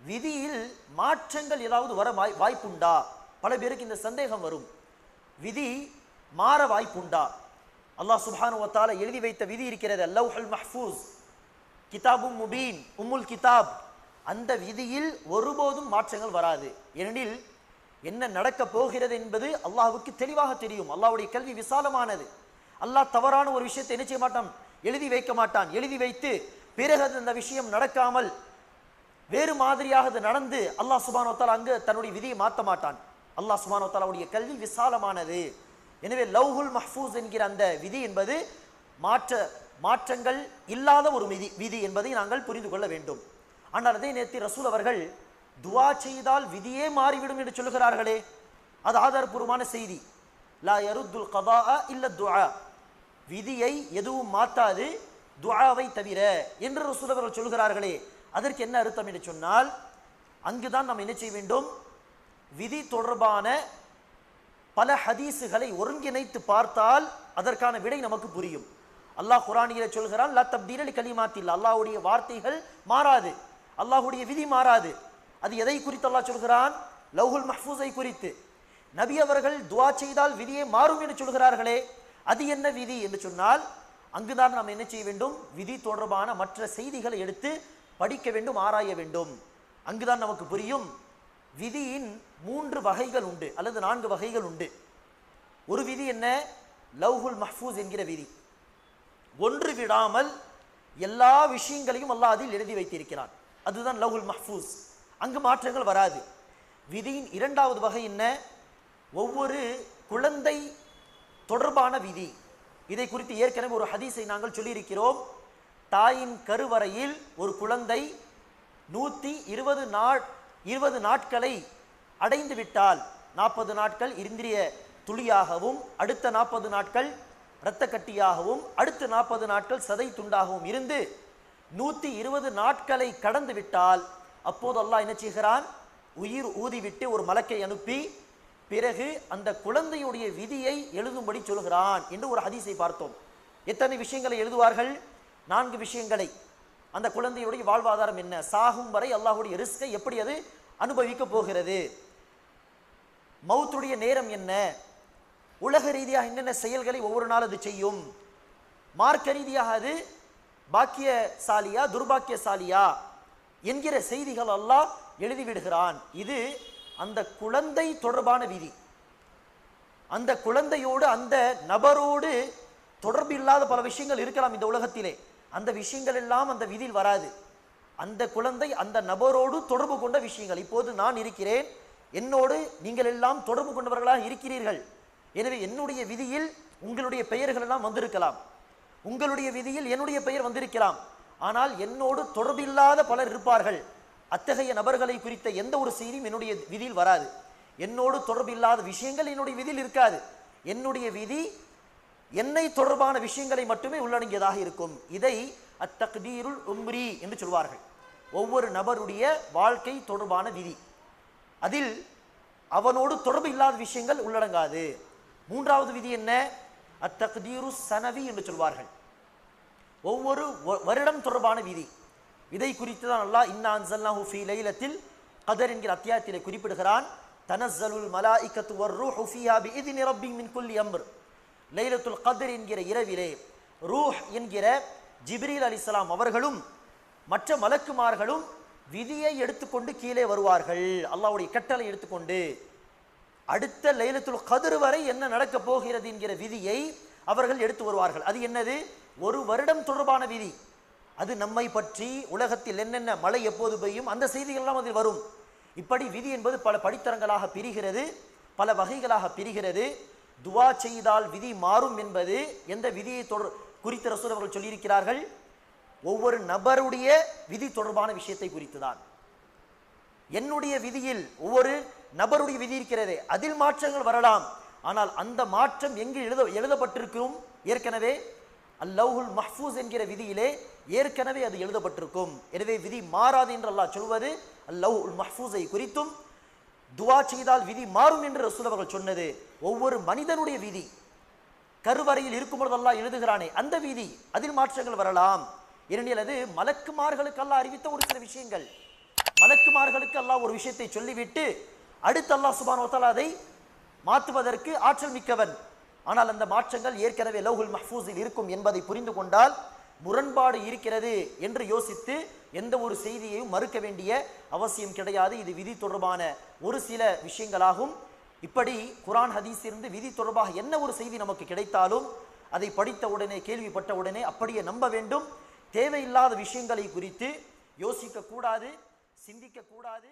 விதியில் மாற்றங்கள் ஏதாவது வர வாய்ப்புண்டா? பல பேருக்கு இந்த சந்தேகம் வரும். விதி மாற வாய்ப்புண்டா? அல்லாஹ் சுப்ஹானஹு வ தஆலா எழுதி வைத்த விதி இருக்கிறது, லவ்ஹுல் மஹ்ஃபூஸ், கிதாபும் முபீன், உம்முல் கிதாப். அந்த விதியில் ஒருபோதும் மாற்றங்கள் வராது. ஏனெனில் என்ன நடக்க போகிறது என்பது அல்லாஹ்வுக்கு தெளிவாக தெரியும். அல்லாஹ்வுடைய கல்வி விசாலமானது. அல்லாஹ் தவறான ஒரு விஷயத்தை என்ன செய்ய மாட்டான், எழுதி வைக்க மாட்டான். எழுதி வைத்து பிறகு அந்த விஷயம் நடக்காமல் வேறு மாதிரியாக அது நடந்து அல்லாஹ் சுப்ஹானஹு வ தஆலா அங்கு தன்னுடைய விதியை மாற்ற மாட்டான். அல்லாஹ் சுப்ஹானஹு வ தஆலாவுடைய கல்வி விசாலமானது. எனவே லவ்ஹுல் மஹ்ஃபூஸ் என்கிற அந்த விதி என்பது மாற்றங்கள் இல்லாத ஒரு விதி என்பதை நாங்கள் புரிந்து கொள்ள வேண்டும். ஆனால் அதே நேரத்தில் ரசூல் அவர்கள் துஆ செய்தால் விதியே மாறிவிடும் என்று சொல்கிறார்களே, அது ஆதாரபூர்வமான செய்தி. லா யருத்துல் கதாஅ இல்ல துஆ, விதியை எதுவும் மாற்றாது துஆவை தவிர என்று ரசூல் அவர்கள் சொல்கிறார்களே, அதற்கு என்ன அர்த்தம் என்று சொன்னால், அங்குதான் நாம் என்ன செய்ய வேண்டும், விதி தொடர்பான பல ஹதீஸுகளை ஒருங்கிணைத்து பார்த்தால் அதற்கான விடை நமக்கு புரியும். அல்லாஹ் குர்ஆனிலே சொல்கிறான், லா தப்தீல லிகலிமாத்தில்லாஹ், அல்லாஹ்வுடைய வார்த்தைகள் மாறாது, அல்லாஹ்வுடைய விதி மாறாது. அது எதை குறித்து அல்லாஹ் சொல்கிறான்? லவ்ஹுல் மஹ்ஃபூஸை குறித்து. நபி அவர்கள் துஆ செய்தால் விதியே மாறும் என்று சொல்கிறார்களே, அது என்ன விதி என்று சொன்னால், அங்குதான் நாம் என்ன செய்ய வேண்டும், விதி தொடர்பான மற்ற செய்திகளை எடுத்து படிக்க வேண்டும், ஆராய வேண்டும். அங்குதான் நமக்கு புரியும். விதியின் 3 வகைகள் உண்டு அல்லது 4 வகைகள் உண்டு. ஒரு விதி என்ன? லவ்ஹுல் மஹ்ஃபூஸ் என்கிற விதி. ஒன்று விடாமல் எல்லா விஷயங்களையும் அல்லாஹ் அதில் எழுதி வைத்திருக்கிறான். அதுதான் லவ்ஹுல் மஹ்ஃபூஸ். அங்கு மாற்றங்கள் வராது. விதியின் 2வது வகை என்ன? ஒவ்வொரு குழந்தை தொடர்பான விதி. இதை குறித்து ஏற்கனவே ஒரு ஹதீஸை நாங்கள் சொல்லியிருக்கிறோம். தாயின் கருவறையில் ஒரு குழந்தை 120 நாட்களை அடைந்து விட்டால், 40 நாட்கள் இந்திரிய துளியாகவும், அடுத்த 40 நாட்கள் இரத்த கட்டியாகவும், அடுத்த 40 நாட்கள் சதை துண்டாகவும் இருந்து 120 நாட்களை கடந்து விட்டால், அப்போது அல்லாஹ் என்ன செய்கிறான், உயிர் ஊதிவிட்டு ஒரு மலக்கை அனுப்பி பிறகு அந்த குழந்தையுடைய விதியை எழுதும்படி சொல்கிறான் என்று ஒரு ஹதீஸை பார்த்தோம். எத்தனை விஷயங்களை எழுதுவார்கள்? 4 விஷயங்களை. அந்த குழந்தையுடைய வாழ்வாதாரம் என்ன, சாகும் வரை அல்லாஹ்வுடைய ரிஸ்கை எப்படி அது அனுபவிக்க போகிறது, மௌத்துடைய நேரம் என்ன, உலக ரீதியாக என்னென்ன செயல்களை ஒவ்வொரு நாள் அது செய்யும், மார்க்க ரீதியாக அது பாக்கியசாலியா துர்பாக்கியசாலியா என்கிற செய்திகள் அல்லாஹ் எழுதிவிடுகிறான். இது அந்த குழந்தை தொடர்பான விதி. அந்த குழந்தையோடு அந்த நபரோடு தொடர்பு இல்லாத பல விஷயங்கள் இருக்கலாம் இந்த உலகத்திலே. அந்த விஷயங்கள் எல்லாம் அந்த விதியில் வராது. அந்த குழந்தை அந்த நபரோடு தொடர்பு கொண்ட விஷயங்கள். இப்போது நான் இருக்கிறேன், என்னோடு நீங்கள் எல்லாம் தொடர்பு கொண்டவர்களாக இருக்கிறீர்கள். எனவே என்னுடைய விதியில் உங்களுடைய பெயர்கள் எல்லாம் வந்திருக்கலாம், உங்களுடைய விதியில் என்னுடைய பெயர் வந்திருக்கலாம். ஆனால் என்னோடு தொடர்பில்லாத பலர் இருப்பார்கள். அத்தகைய நபர்களை குறித்த எந்த ஒரு செய்தியும் என்னுடைய விதியில் வராது. என்னோடு தொடர்பில்லாத விஷயங்கள் என்னுடைய விதியில் இருக்காது. என்னுடைய விதி என்னை தொடர்பான விஷயங்களை மட்டுமே உள்ளடங்கியதாக இருக்கும். இதை அத்தக்தீருல் உம்ரி என்று சொல்வார்கள். ஒவ்வொரு நபருடைய வாழ்க்கை தொடர்பான விதி. அதில் அவனோடு தொடர்பு இல்லாத விஷயங்கள் உள்ளடங்காது. 3வது விதி என்ன? அத்தக்தீரு சனவி என்று சொல்வார்கள். ஒவ்வொரு வருடம் தொடர்பான விதி. இதை குறித்து தான் அல்லாஹ் இன்னா அன்ஸல்னாஹு ஃபீ லைலத்தில் கத்ர் என்கிற அத்தியாயத்திலே குறிப்பிடுகிறான். தனஸ்ஸலுல் மலாயிகத்து வர்ரூஹு ஃபீஹா பிஇذن ரப்பிஹிம் மின் குல்லி அம்ர். லைலத்துல் கத்ர் என்கிற இரவிலே ரூஹ் என்கிற ஜிப்ரீல் அலைஹிஸ்ஸலாம் அவர்களும் மற்ற மலக்குமார்களும் விதியை எடுத்துக்கொண்டு கீழே வருவார்கள். அல்லாஹ்வுடைய கட்டளை எடுத்துக்கொண்டு அடுத்த லைலத்துல் கத்ர் வரை என்ன நடக்க போகிறது என்கிற விதியை அவர்கள் எடுத்து வருவார்கள். அது என்னது? ஒரு வருடம் தொடர்பான விதி. அது நம்மை பற்றி உலகத்தில் என்னென்ன மழை எப்போது பெய்யும் அந்த செய்திகள் எல்லாம் அதில் வரும். இப்படி விதி என்பது பல படித்தரங்களாக பிரிகிறது, பல வகைகளாக பிரிகிறது. துஆ செய்தால் விதி மாறும் என்பது எந்த விதியை குறித்து ரசூல் அவர்கள் சொல்லியிருக்கிறார்கள்? ஒவ்வொரு நபருடைய விதி தொடர்பான விஷயத்தை குறித்துதான். என்னுடைய விதியில் ஒவ்வொரு நபருடைய விதி இருக்கிறதே, அதில் மாற்றங்கள் வரலாம். ஆனால் அந்த மாற்றம் எங்கு எழுதப்பட்டிருக்கும்? ஏற்கனவே அல்லவ்ஹுல் மஹ்ஃபூஸ் என்கிற விதியிலே ஏற்கனவே அது எழுதப்பட்டிருக்கும். எனவே விதி மாறாது என்று அல்லாஹ் சொல்வது அல்லவ்ஹுல் மஹ்ஃபூஸை குறித்தும், துஆ செய்தால் விதி மாறும் என்று ரசூல் அவர்கள் சொன்னது ஒவ்வொரு மனிதனுடைய விதி. கருவறையில் இருக்கும்பொழுது அல்லாஹ் எழுதுகிறானே அந்த விதி, அதில் மாற்றங்கள் வரலாம். ஏனெனில் அது மலக்குமார்களுக்கு அல்லாஹ் அறிவித்த ஒரு சில விஷயங்கள். மலக்குமார்களுக்கு அல்லாஹ் ஒரு விஷயத்தை சொல்லிவிட்டு அடுத்து அல்லாஹ் சுப்ஹானஹு வ தஆலா அதை மாற்றுவதற்கு ஆற்றல் மிக்கவன். ஆனால் அந்த மாற்றங்கள் ஏற்கனவே லௌஹுல் மஹ்ஃபூஸில் இருக்கும் என்பதை புரிந்து கொண்டால் முரண்பாடு இருக்கிறது என்று யோசித்து எந்த ஒரு செய்தியையும் மறுக்க வேண்டிய அவசியம் கிடையாது. இது விதி தொடர்பான ஒரு சில விஷயங்களாகும். இப்படி குர்ஆன் ஹதீஸ் இருந்து விதி தொடர்பாக என்ன ஒரு செய்தி நமக்கு கிடைத்தாலும் அதை படித்த உடனே, கேள்விப்பட்ட உடனே அப்படியே நம்ப வேண்டும். தேவையில்லாத விஷயங்களை குறித்து யோசிக்க கூடாது, சிந்திக்க கூடாது.